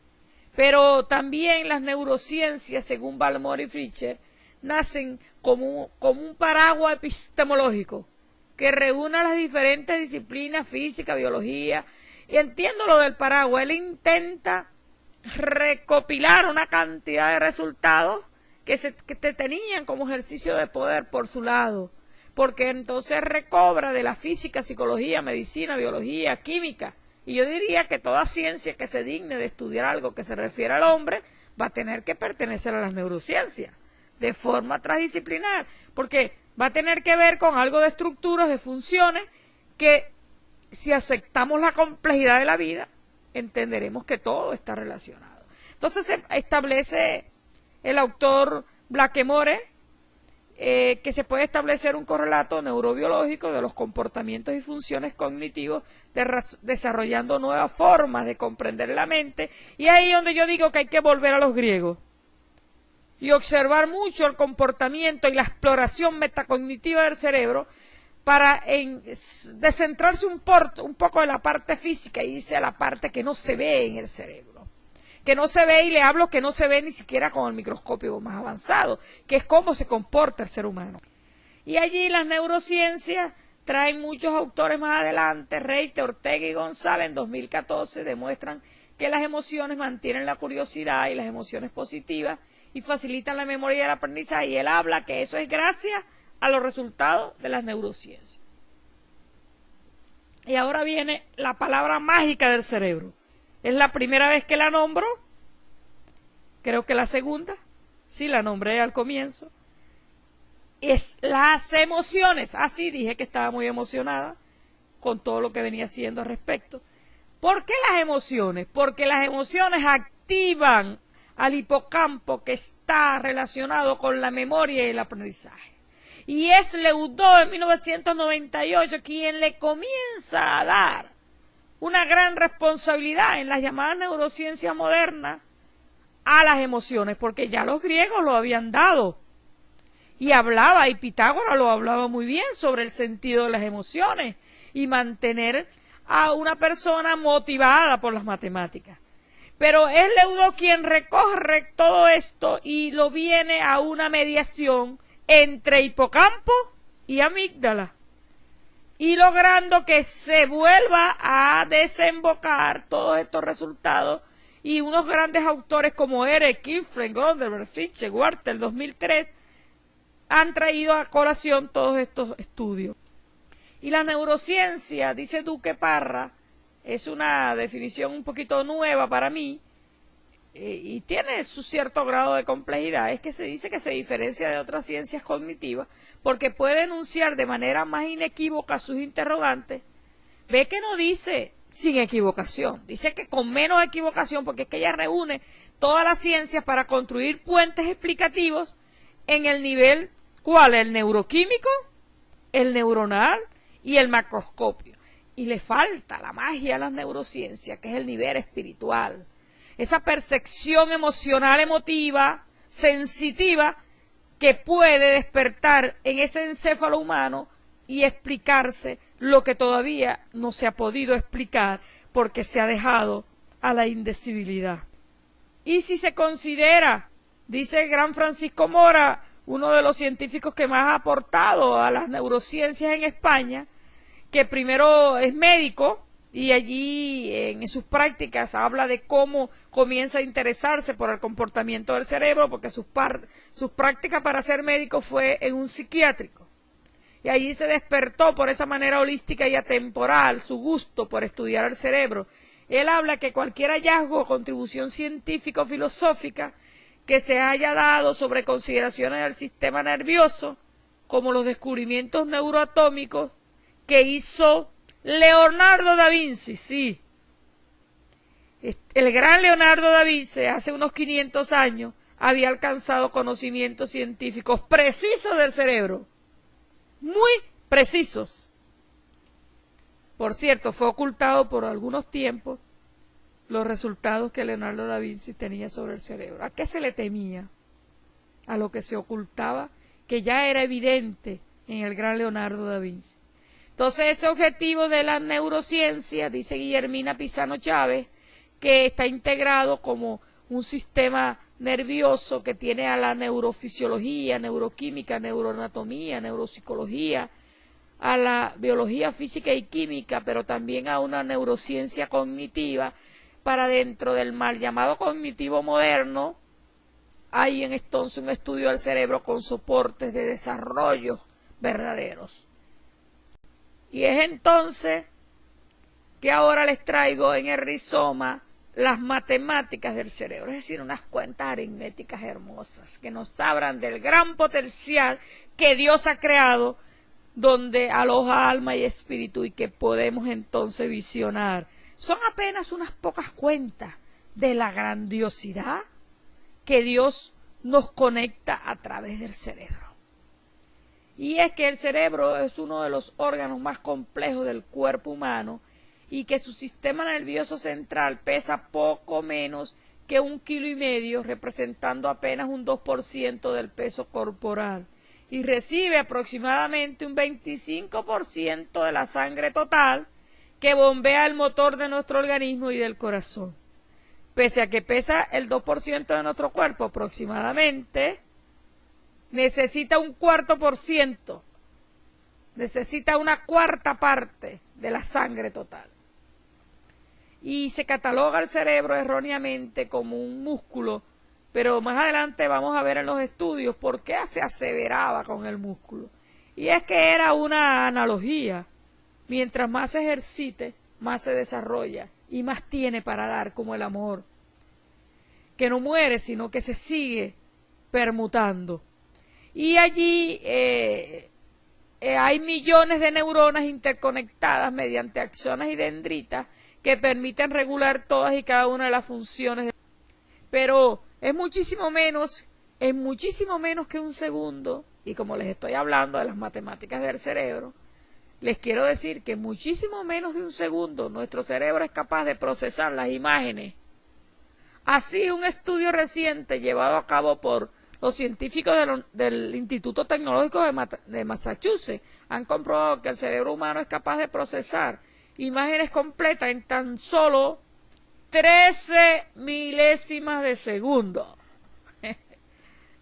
Pero también las neurociencias, según Balmore y Fischer, nacen como un paraguas epistemológico que reúne las diferentes disciplinas, física, biología. Y entiendo lo del paraguas, él intenta recopilar una cantidad de resultados que te tenían como ejercicio de poder por su lado, porque entonces recobra de la física, psicología, medicina, biología, química. Y yo diría que toda ciencia que se digne de estudiar algo que se refiere al hombre va a tener que pertenecer a las neurociencias de forma transdisciplinar, porque va a tener que ver con algo de estructuras, de funciones, que si aceptamos la complejidad de la vida, entenderemos que todo está relacionado. Entonces se establece el autor Blackmore que se puede establecer un correlato neurobiológico de los comportamientos y funciones cognitivos, desarrollando nuevas formas de comprender la mente. Y ahí es donde yo digo que hay que volver a los griegos y observar mucho el comportamiento y la exploración metacognitiva del cerebro para descentrarse un poco de la parte física y irse a la parte que no se ve en el cerebro. Que no se ve, y le hablo que no se ve ni siquiera con el microscopio más avanzado, que es cómo se comporta el ser humano. Y allí las neurociencias traen muchos autores más adelante, Reite, Ortega y González en 2014 demuestran que las emociones mantienen la curiosidad y las emociones positivas y facilitan la memoria y el aprendizaje, y él habla que eso es gracias a los resultados de las neurociencias. Y ahora viene la palabra mágica del cerebro. Es la primera vez que la nombro, creo que la segunda, sí la nombré al comienzo, es las emociones. Así dije que estaba muy emocionada con todo lo que venía haciendo al respecto. ¿Por qué las emociones? Porque las emociones activan al hipocampo, que está relacionado con la memoria y el aprendizaje. Y es Leudó en 1998 quien le comienza a dar una gran responsabilidad en las llamadas neurociencias modernas a las emociones, porque ya los griegos lo habían dado. Y hablaba, y Pitágoras lo hablaba muy bien sobre el sentido de las emociones y mantener a una persona motivada por las matemáticas. Pero es Leudó quien recorre todo esto y lo viene a una mediación entre hipocampo y amígdala. y logrando que se vuelva a desembocar todos estos resultados. Y unos grandes autores como Eric Kipling, Goldberg, Fischer, Walter, 2003, han traído a colación todos estos estudios. Y la neurociencia, dice Duque Parra, es una definición un poquito nueva para mí, y tiene su cierto grado de complejidad. Es que se dice que se diferencia de otras ciencias cognitivas porque puede enunciar de manera más inequívoca sus interrogantes. Ve que no dice sin equivocación, dice que con menos equivocación, porque es que ella reúne todas las ciencias para construir puentes explicativos en el nivel, ¿cuál? El neuroquímico, el neuronal y el macroscopio. Y le falta la magia a las neurociencias, que es el nivel espiritual. Esa percepción emocional, emotiva, sensitiva, que puede despertar en ese encéfalo humano y explicarse lo que todavía no se ha podido explicar porque se ha dejado a la indecibilidad. Y si se considera, dice el gran Francisco Mora, uno de los científicos que más ha aportado a las neurociencias en España, que primero es médico y allí en sus prácticas habla de cómo comienza a interesarse por el comportamiento del cerebro, porque sus prácticas para ser médico fue en un psiquiátrico. Y allí se despertó por esa manera holística y atemporal su gusto por estudiar el cerebro. Él habla que cualquier hallazgo o contribución científico-filosófica que se haya dado sobre consideraciones del sistema nervioso, como los descubrimientos neuroatómicos que hizo Leonardo da Vinci, sí. El gran Leonardo da Vinci hace unos 500 años había alcanzado conocimientos científicos precisos del cerebro, muy precisos. Por cierto, fue ocultado por algunos tiempos los resultados que Leonardo da Vinci tenía sobre el cerebro. ¿A qué se le temía? A lo que se ocultaba, que ya era evidente en el gran Leonardo da Vinci. Entonces, ese objetivo de la neurociencia, dice Guillermina Pisano Chávez, que está integrado como un sistema nervioso que tiene a la neurofisiología, neuroquímica, neuroanatomía, neuropsicología, a la biología física y química, pero también a una neurociencia cognitiva. Para dentro del mal llamado cognitivo moderno, hay entonces un estudio del cerebro con soportes de desarrollo verdaderos. Y es entonces que ahora les traigo en el rizoma las matemáticas del cerebro, es decir, unas cuentas aritméticas hermosas que nos hablan del gran potencial que Dios ha creado, donde aloja alma y espíritu y que podemos entonces visionar. Son apenas unas pocas cuentas de la grandiosidad que Dios nos conecta a través del cerebro. Y es que el cerebro es uno de los órganos más complejos del cuerpo humano y que su sistema nervioso central pesa poco menos que 1,5 kilos, representando apenas un 2% del peso corporal, y recibe aproximadamente un 25% de la sangre total que bombea el motor de nuestro organismo y del corazón. Pese a que pesa el 2% de nuestro cuerpo aproximadamente, necesita un 4%, necesita una cuarta parte de la sangre total. Y se cataloga el cerebro erróneamente como un músculo, pero más adelante vamos a ver en los estudios por qué se aseveraba con el músculo. Y es que era una analogía. Mientras más se ejercite, más se desarrolla y más tiene para dar, como el amor, que no muere, sino que se sigue permutando. Y allí hay millones de neuronas interconectadas mediante axones y dendritas que permiten regular todas y cada una de las funciones. Pero es muchísimo menos que un segundo, y como les estoy hablando de las matemáticas del cerebro, les quiero decir que muchísimo menos de un segundo nuestro cerebro es capaz de procesar las imágenes. Así, un estudio reciente llevado a cabo por los científicos del Instituto Tecnológico de Massachusetts han comprobado que el cerebro humano es capaz de procesar imágenes completas en tan solo 13 milésimas de segundo.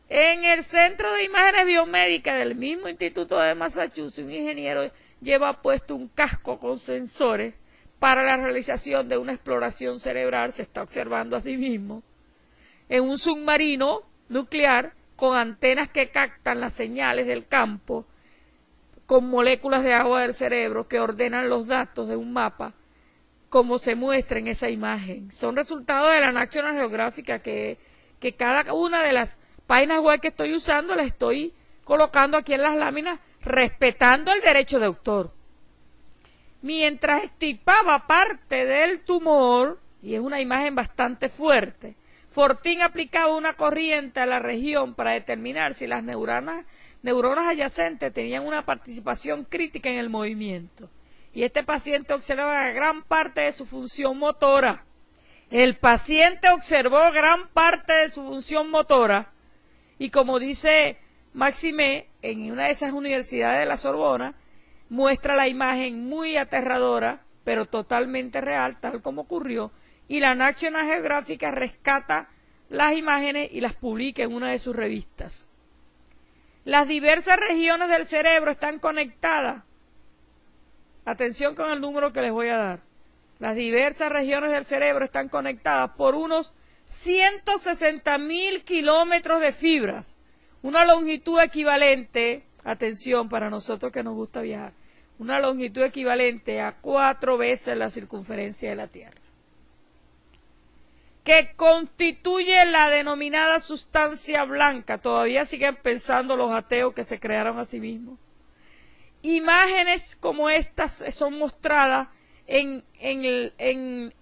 En el Centro de Imágenes Biomédicas del mismo Instituto de Massachusetts, un ingeniero lleva puesto un casco con sensores para la realización de una exploración cerebral, se está observando a sí mismo, en un submarino nuclear con antenas que captan las señales del campo, con moléculas de agua del cerebro que ordenan los datos de un mapa, como se muestra en esa imagen. Son resultados de la National Geographic que cada una de las páginas web que estoy usando las estoy colocando aquí en las láminas, respetando el derecho de autor. Mientras extirpaba parte del tumor, y es una imagen bastante fuerte, Fortín aplicaba una corriente a la región para determinar si las neuronas adyacentes tenían una participación crítica en el movimiento. Y este paciente observaba gran parte de su función motora. El paciente observó gran parte de su función motora y, como dice Maxime, en una de esas universidades de la Sorbona, muestra la imagen muy aterradora, pero totalmente real, tal como ocurrió, y la National Geographic rescata las imágenes y las publica en una de sus revistas. Las diversas regiones del cerebro están conectadas. Atención con el número que les voy a dar. Las diversas regiones del cerebro están conectadas por unos 160.000 kilómetros de fibras, una longitud equivalente, atención para nosotros que nos gusta viajar, una longitud equivalente a 4 veces la circunferencia de la Tierra, que constituye la denominada sustancia blanca. Todavía siguen pensando los ateos que se crearon a sí mismos. Imágenes como estas son mostradas en el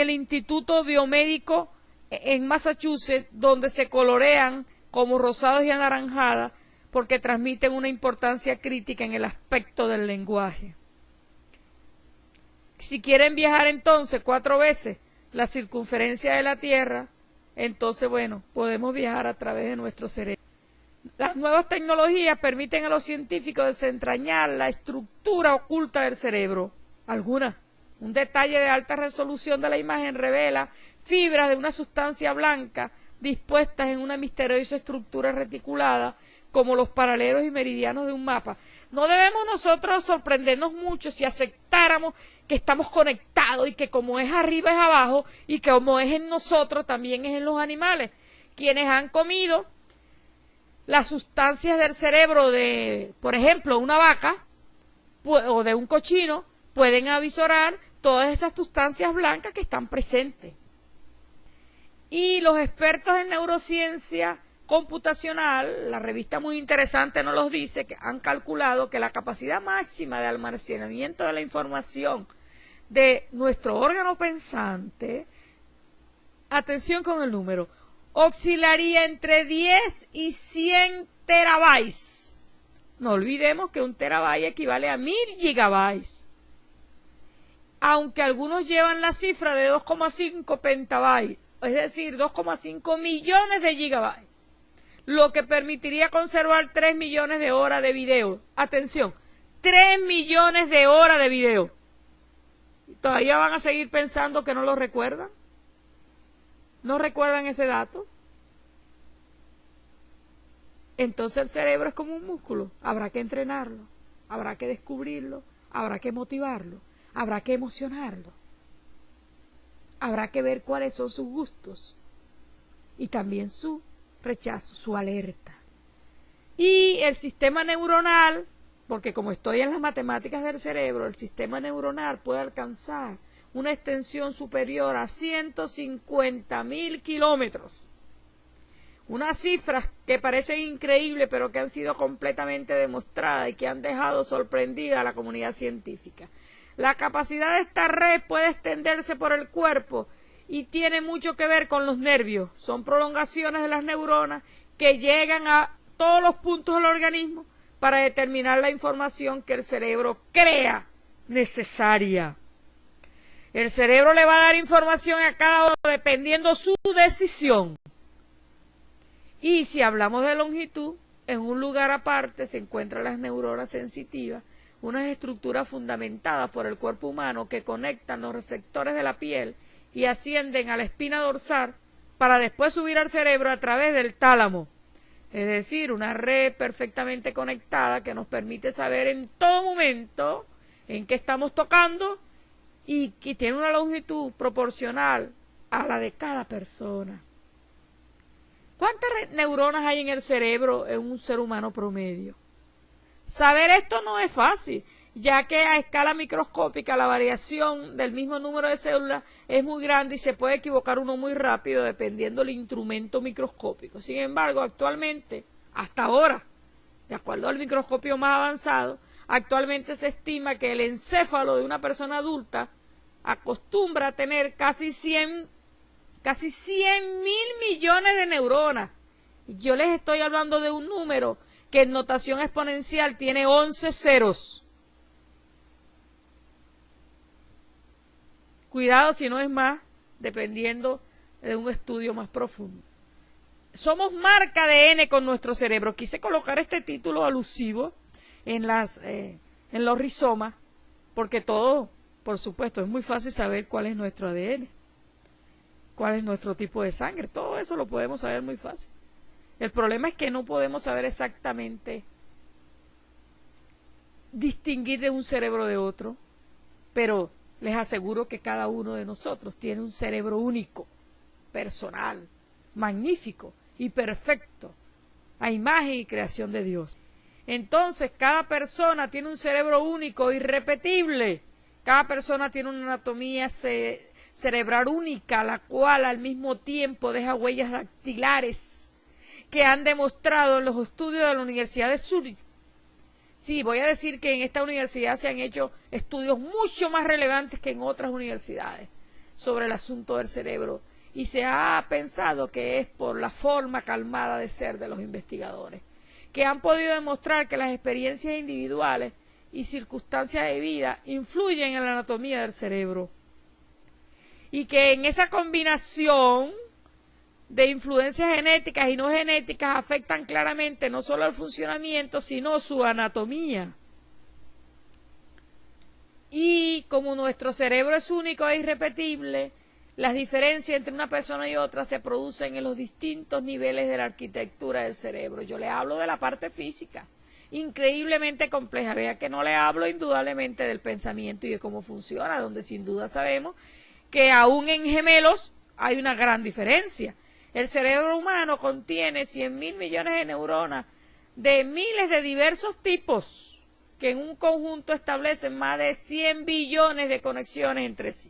Instituto Biomédico en Massachusetts, donde se colorean como rosados y anaranjadas porque transmiten una importancia crítica en el aspecto del lenguaje. Si quieren viajar entonces 4 veces la circunferencia de la Tierra, entonces bueno, podemos viajar a través de nuestro cerebro. Las nuevas tecnologías permiten a los científicos desentrañar la estructura oculta del cerebro. Un detalle de alta resolución de la imagen revela fibras de una sustancia blanca dispuestas en una misteriosa estructura reticulada, como los paralelos y meridianos de un mapa. No debemos nosotros sorprendernos mucho si aceptáramos que estamos conectados y que como es arriba es abajo y que como es en nosotros también es en los animales. Quienes han comido las sustancias del cerebro de, por ejemplo, una vaca o de un cochino, pueden avisorar todas esas sustancias blancas que están presentes. Y los expertos en neurociencia computacional, la revista muy interesante nos los dice, que han calculado que la capacidad máxima de almacenamiento de la información de nuestro órgano pensante, atención con el número, oscilaría entre 10 y 100 terabytes. No olvidemos que un terabyte equivale a 1000 gigabytes. Aunque algunos llevan la cifra de 2,5 petabytes, es decir, 2,5 millones de gigabytes, lo que permitiría conservar 3 millones de horas de video. Atención, 3 millones de horas de video. ¿Todavía van a seguir pensando que no lo recuerdan? ¿No recuerdan ese dato? Entonces el cerebro es como un músculo. Habrá que entrenarlo, habrá que descubrirlo, habrá que motivarlo, habrá que emocionarlo. Habrá que ver cuáles son sus gustos y también su rechazo, su alerta. Y el sistema neuronal, porque como estoy en las matemáticas del cerebro, el sistema neuronal puede alcanzar una extensión superior a 150.000 kilómetros. Unas cifras que parecen increíbles, pero que han sido completamente demostradas y que han dejado sorprendida a la comunidad científica. La capacidad de esta red puede extenderse por el cuerpo y tiene mucho que ver con los nervios. Son prolongaciones de las neuronas que llegan a todos los puntos del organismo para determinar la información que el cerebro crea necesaria. El cerebro le va a dar información a cada uno dependiendo su decisión. Y si hablamos de longitud, en un lugar aparte se encuentran las neuronas sensitivas, unas estructuras fundamentadas por el cuerpo humano que conectan los receptores de la piel y ascienden a la espina dorsal para después subir al cerebro a través del tálamo. Es decir, una red perfectamente conectada que nos permite saber en todo momento en qué estamos tocando y que tiene una longitud proporcional a la de cada persona. ¿Cuántas neuronas hay en el cerebro en un ser humano promedio? Saber esto no es fácil, ya que a escala microscópica la variación del mismo número de células es muy grande y se puede equivocar uno muy rápido dependiendo del instrumento microscópico. Sin embargo, actualmente, hasta ahora, de acuerdo al microscopio más avanzado, actualmente se estima que el encéfalo de una persona adulta acostumbra a tener casi 100 mil millones de neuronas. Yo les estoy hablando de un número que en notación exponencial tiene 11 ceros. Cuidado si no es más, dependiendo de un estudio más profundo. Somos marca de ADN con nuestro cerebro. Quise colocar este título alusivo en los rizomas, porque todo, por supuesto, es muy fácil saber cuál es nuestro ADN, cuál es nuestro tipo de sangre. Todo eso lo podemos saber muy fácil. El problema es que no podemos saber exactamente distinguir de un cerebro de otro, pero les aseguro que cada uno de nosotros tiene un cerebro único, personal, magnífico y perfecto, a imagen y creación de Dios. Entonces, cada persona tiene un cerebro único, irrepetible. Cada persona tiene una anatomía cerebral única, la cual al mismo tiempo deja huellas dactilares que han demostrado en los estudios de la Universidad de Zúrich. Sí, voy a decir que en esta universidad se han hecho estudios mucho más relevantes que en otras universidades sobre el asunto del cerebro, y se ha pensado que es por la forma calmada de ser de los investigadores, que han podido demostrar que las experiencias individuales y circunstancias de vida influyen en la anatomía del cerebro, y que en esa combinación de influencias genéticas y no genéticas afectan claramente no solo el funcionamiento, sino su anatomía. Y como nuestro cerebro es único e irrepetible, las diferencias entre una persona y otra se producen en los distintos niveles de la arquitectura del cerebro. Yo le hablo de la parte física, increíblemente compleja. Vea que no le hablo indudablemente del pensamiento y de cómo funciona, donde sin duda sabemos que aún en gemelos hay una gran diferencia. El cerebro humano contiene 100 mil millones de neuronas de miles de diversos tipos que en un conjunto establecen más de 100 billones de conexiones entre sí.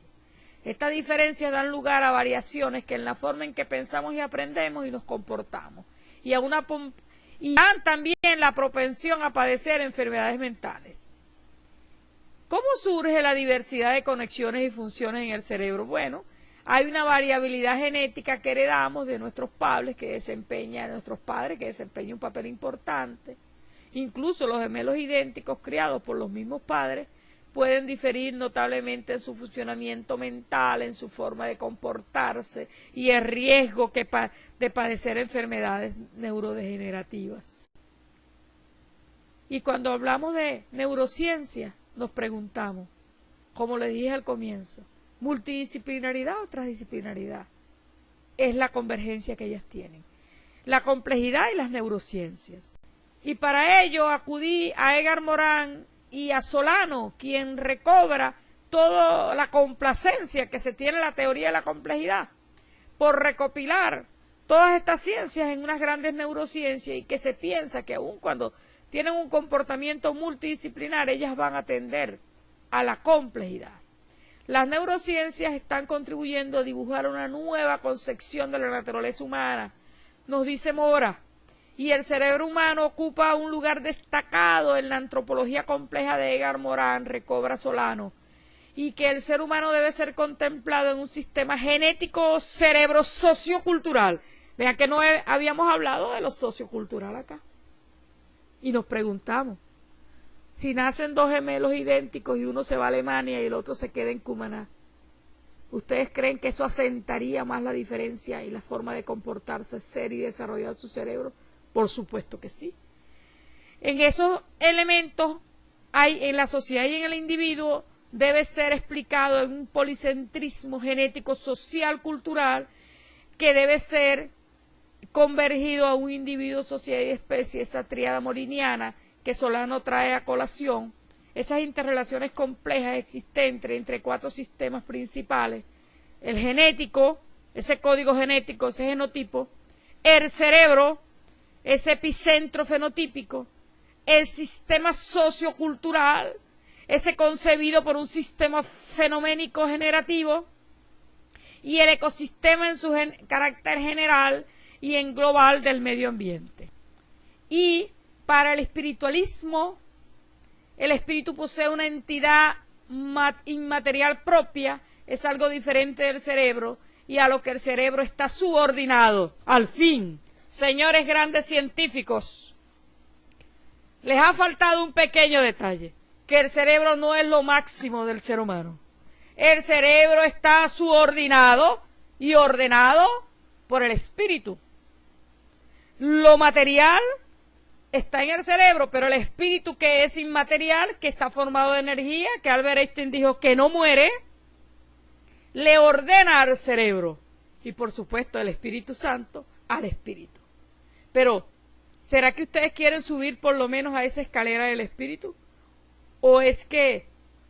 Estas diferencias dan lugar a variaciones que en la forma en que pensamos y aprendemos y nos comportamos, y dan también la propensión a padecer enfermedades mentales. ¿Cómo surge la diversidad de conexiones y funciones en el cerebro? Bueno, hay una variabilidad genética que heredamos de nuestros padres que desempeña un papel importante. Incluso los gemelos idénticos criados por los mismos padres pueden diferir notablemente en su funcionamiento mental, en su forma de comportarse y el riesgo de padecer enfermedades neurodegenerativas. Y cuando hablamos de neurociencia, nos preguntamos, como les dije al comienzo, multidisciplinaridad o transdisciplinaridad. Es la convergencia que ellas tienen, la complejidad y las neurociencias. Y para ello acudí a Edgar Morin y a Solano, quien recobra toda la complacencia que se tiene en la teoría de la complejidad, por recopilar todas estas ciencias en unas grandes neurociencias, y que se piensa que aun cuando tienen un comportamiento multidisciplinar, ellas van a tender a la complejidad. Las neurociencias están contribuyendo a dibujar una nueva concepción de la naturaleza humana, nos dice Mora, y el cerebro humano ocupa un lugar destacado en la antropología compleja de Edgar Morin, recobra Solano, y que el ser humano debe ser contemplado en un sistema genético cerebro sociocultural. Vean que no habíamos hablado de lo sociocultural acá. Y nos preguntamos, si nacen dos gemelos idénticos y uno se va a Alemania y el otro se queda en Cumaná, ¿ustedes creen que eso asentaría más la diferencia y la forma de comportarse, ser y desarrollar su cerebro? Por supuesto que sí. En esos elementos hay en la sociedad y en el individuo debe ser explicado en un policentrismo genético, social, cultural, que debe ser convergido a un individuo, sociedad y especie, esa tríada moliniana que Solano trae a colación, esas interrelaciones complejas existentes entre 4 sistemas principales, el genético, ese código genético, ese genotipo, el cerebro, ese epicentro fenotípico, el sistema sociocultural, ese concebido por un sistema fenoménico generativo, y el ecosistema en su carácter general y en global del medio ambiente. Y para el espiritualismo, el espíritu posee una entidad inmaterial propia, es algo diferente del cerebro, y a lo que el cerebro está subordinado. Al fin, señores grandes científicos, les ha faltado un pequeño detalle, que el cerebro no es lo máximo del ser humano. El cerebro está subordinado y ordenado por el espíritu. Lo material está en el cerebro, pero el espíritu, que es inmaterial, que está formado de energía, que Albert Einstein dijo que no muere, le ordena al cerebro. Y por supuesto el Espíritu Santo al espíritu. Pero, ¿será que ustedes quieren subir por lo menos a esa escalera del espíritu? ¿O es que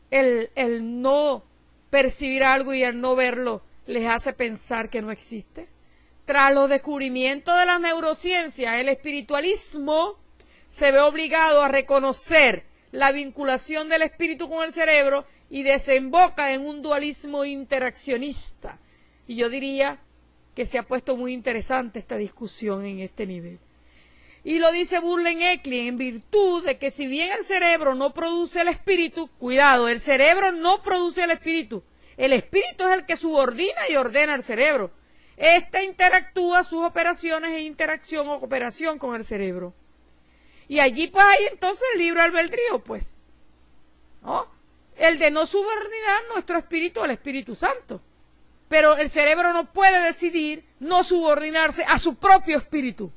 el no percibir algo y el no verlo les hace pensar que no existe? Tras los descubrimientos de la neurociencia, el espiritualismo se ve obligado a reconocer la vinculación del espíritu con el cerebro y desemboca en un dualismo interaccionista. Y yo diría que se ha puesto muy interesante esta discusión en este nivel. Y lo dice Burlen-Eklund, en virtud de que si bien el cerebro no produce el espíritu, cuidado, el cerebro no produce el espíritu es el que subordina y ordena al cerebro. Este interactúa sus operaciones en interacción o cooperación con el cerebro. Y allí pues hay entonces el libre albedrío, pues, ¿no? El de no subordinar nuestro espíritu al Espíritu Santo. Pero el cerebro no puede decidir no subordinarse a su propio espíritu.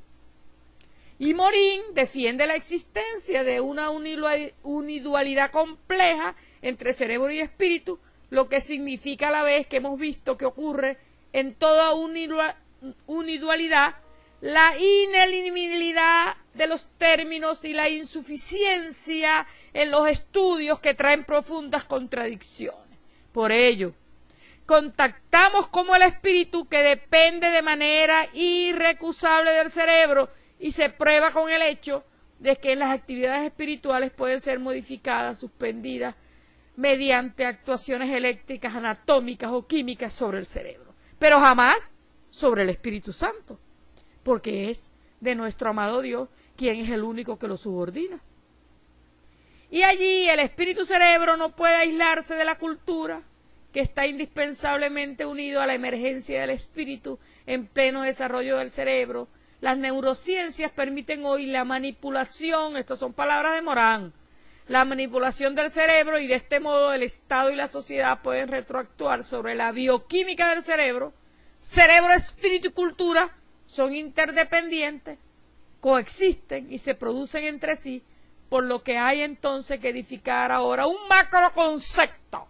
Y Morin defiende la existencia de una unidualidad compleja entre cerebro y espíritu, lo que significa a la vez que hemos visto que ocurre en toda unidualidad la ineliminabilidad de los términos y la insuficiencia en los estudios que traen profundas contradicciones. Por ello, contactamos como el espíritu, que depende de manera irrecusable del cerebro, y se prueba con el hecho de que las actividades espirituales pueden ser modificadas, suspendidas, mediante actuaciones eléctricas, anatómicas o químicas sobre el cerebro, pero jamás sobre el Espíritu Santo, porque es de nuestro amado Dios quien es el único que lo subordina. Y allí el espíritu cerebro no puede aislarse de la cultura, que está indispensablemente unido a la emergencia del espíritu en pleno desarrollo del cerebro. Las neurociencias permiten hoy la manipulación, estas son palabras de Morán, la manipulación del cerebro, y de este modo el Estado y la sociedad pueden retroactuar sobre la bioquímica del cerebro. Cerebro, espíritu y cultura son interdependientes, coexisten y se producen entre sí, por lo que hay entonces que edificar ahora un macroconcepto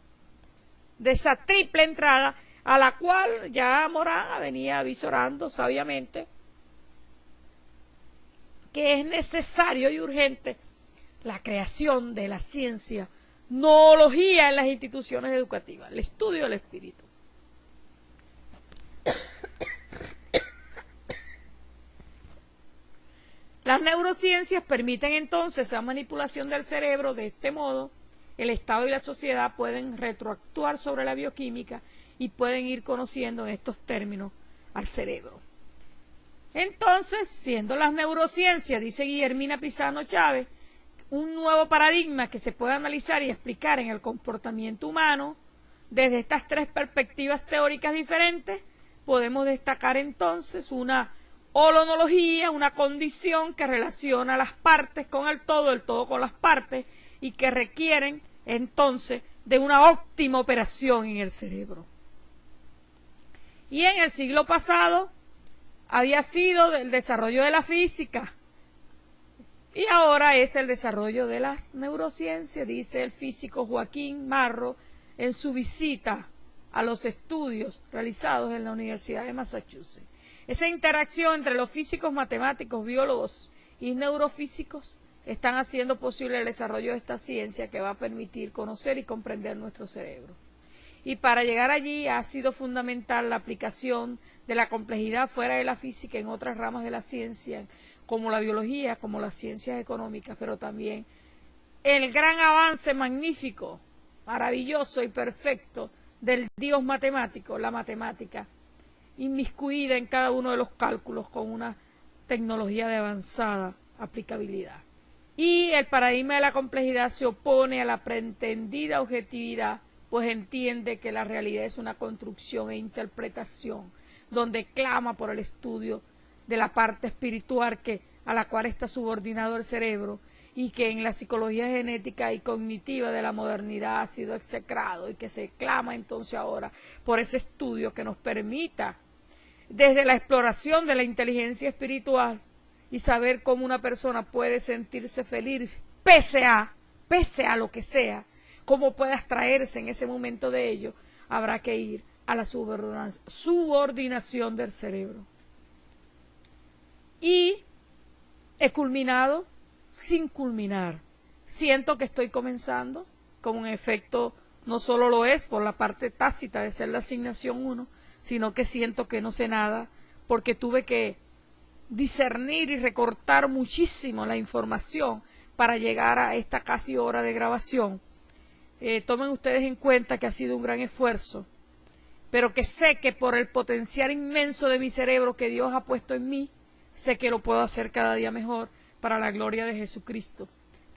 de esa triple entrada, a la cual ya Morán venía avisorando sabiamente que es necesario y urgente la creación de la ciencia noología en las instituciones educativas, el estudio del espíritu. Las neurociencias permiten entonces esa manipulación del cerebro. De este modo, el Estado y la sociedad pueden retroactuar sobre la bioquímica y pueden ir conociendo en estos términos al cerebro. Entonces, siendo las neurociencias, dice Guillermina Pisano Chávez, un nuevo paradigma que se puede analizar y explicar en el comportamiento humano desde estas 3 perspectivas teóricas diferentes, podemos destacar entonces una holonología, una condición que relaciona las partes con el todo con las partes, y que requieren entonces de una óptima operación en el cerebro. Y en el siglo pasado había sido el desarrollo de la física, y ahora es el desarrollo de las neurociencias, dice el físico Joaquín Marro en su visita a los estudios realizados en la Universidad de Massachusetts. Esa interacción entre los físicos, matemáticos, biólogos y neurofísicos están haciendo posible el desarrollo de esta ciencia que va a permitir conocer y comprender nuestro cerebro. Y para llegar allí ha sido fundamental la aplicación de la complejidad fuera de la física en otras ramas de la ciencia, como la biología, como las ciencias económicas, pero también el gran avance magnífico, maravilloso y perfecto del Dios matemático, la matemática, inmiscuida en cada uno de los cálculos con una tecnología de avanzada aplicabilidad. Y el paradigma de la complejidad se opone a la pretendida objetividad, pues entiende que la realidad es una construcción e interpretación, donde clama por el estudio de la parte espiritual a la cual está subordinado el cerebro, y que en la psicología genética y cognitiva de la modernidad ha sido execrado, y que se clama entonces ahora por ese estudio que nos permita, desde la exploración de la inteligencia espiritual, y saber cómo una persona puede sentirse feliz pese a lo que sea, cómo puede abstraerse en ese momento de ello. Habrá que ir a la subordinación del cerebro. Y he culminado sin culminar. Siento que estoy comenzando, como en efecto no solo lo es por la parte tácita de ser la asignación 1, sino que siento que no sé nada, porque tuve que discernir y recortar muchísimo la información para llegar a esta casi hora de grabación. Tomen ustedes en cuenta que ha sido un gran esfuerzo, pero que sé que por el potencial inmenso de mi cerebro que Dios ha puesto en mí, sé que lo puedo hacer cada día mejor para la gloria de Jesucristo.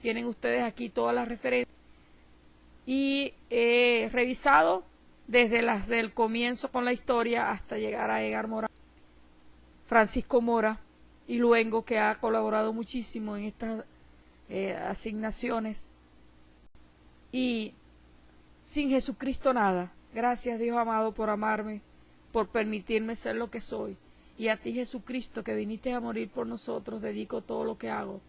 Tienen ustedes aquí todas las referencias y he revisado desde el comienzo con la historia hasta llegar a Edgar Morin, Francisco Mora y Luengo, que ha colaborado muchísimo en estas asignaciones. Y sin Jesucristo nada. Gracias, Dios amado, por amarme, por permitirme ser lo que soy. Y a ti, Jesucristo, que viniste a morir por nosotros, dedico todo lo que hago.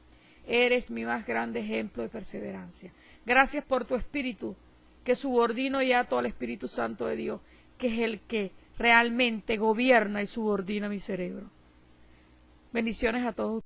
Eres mi más grande ejemplo de perseverancia. Gracias por tu Espíritu, que subordino y ato al Espíritu Santo de Dios, que es el que realmente gobierna y subordina mi cerebro. Bendiciones a todos.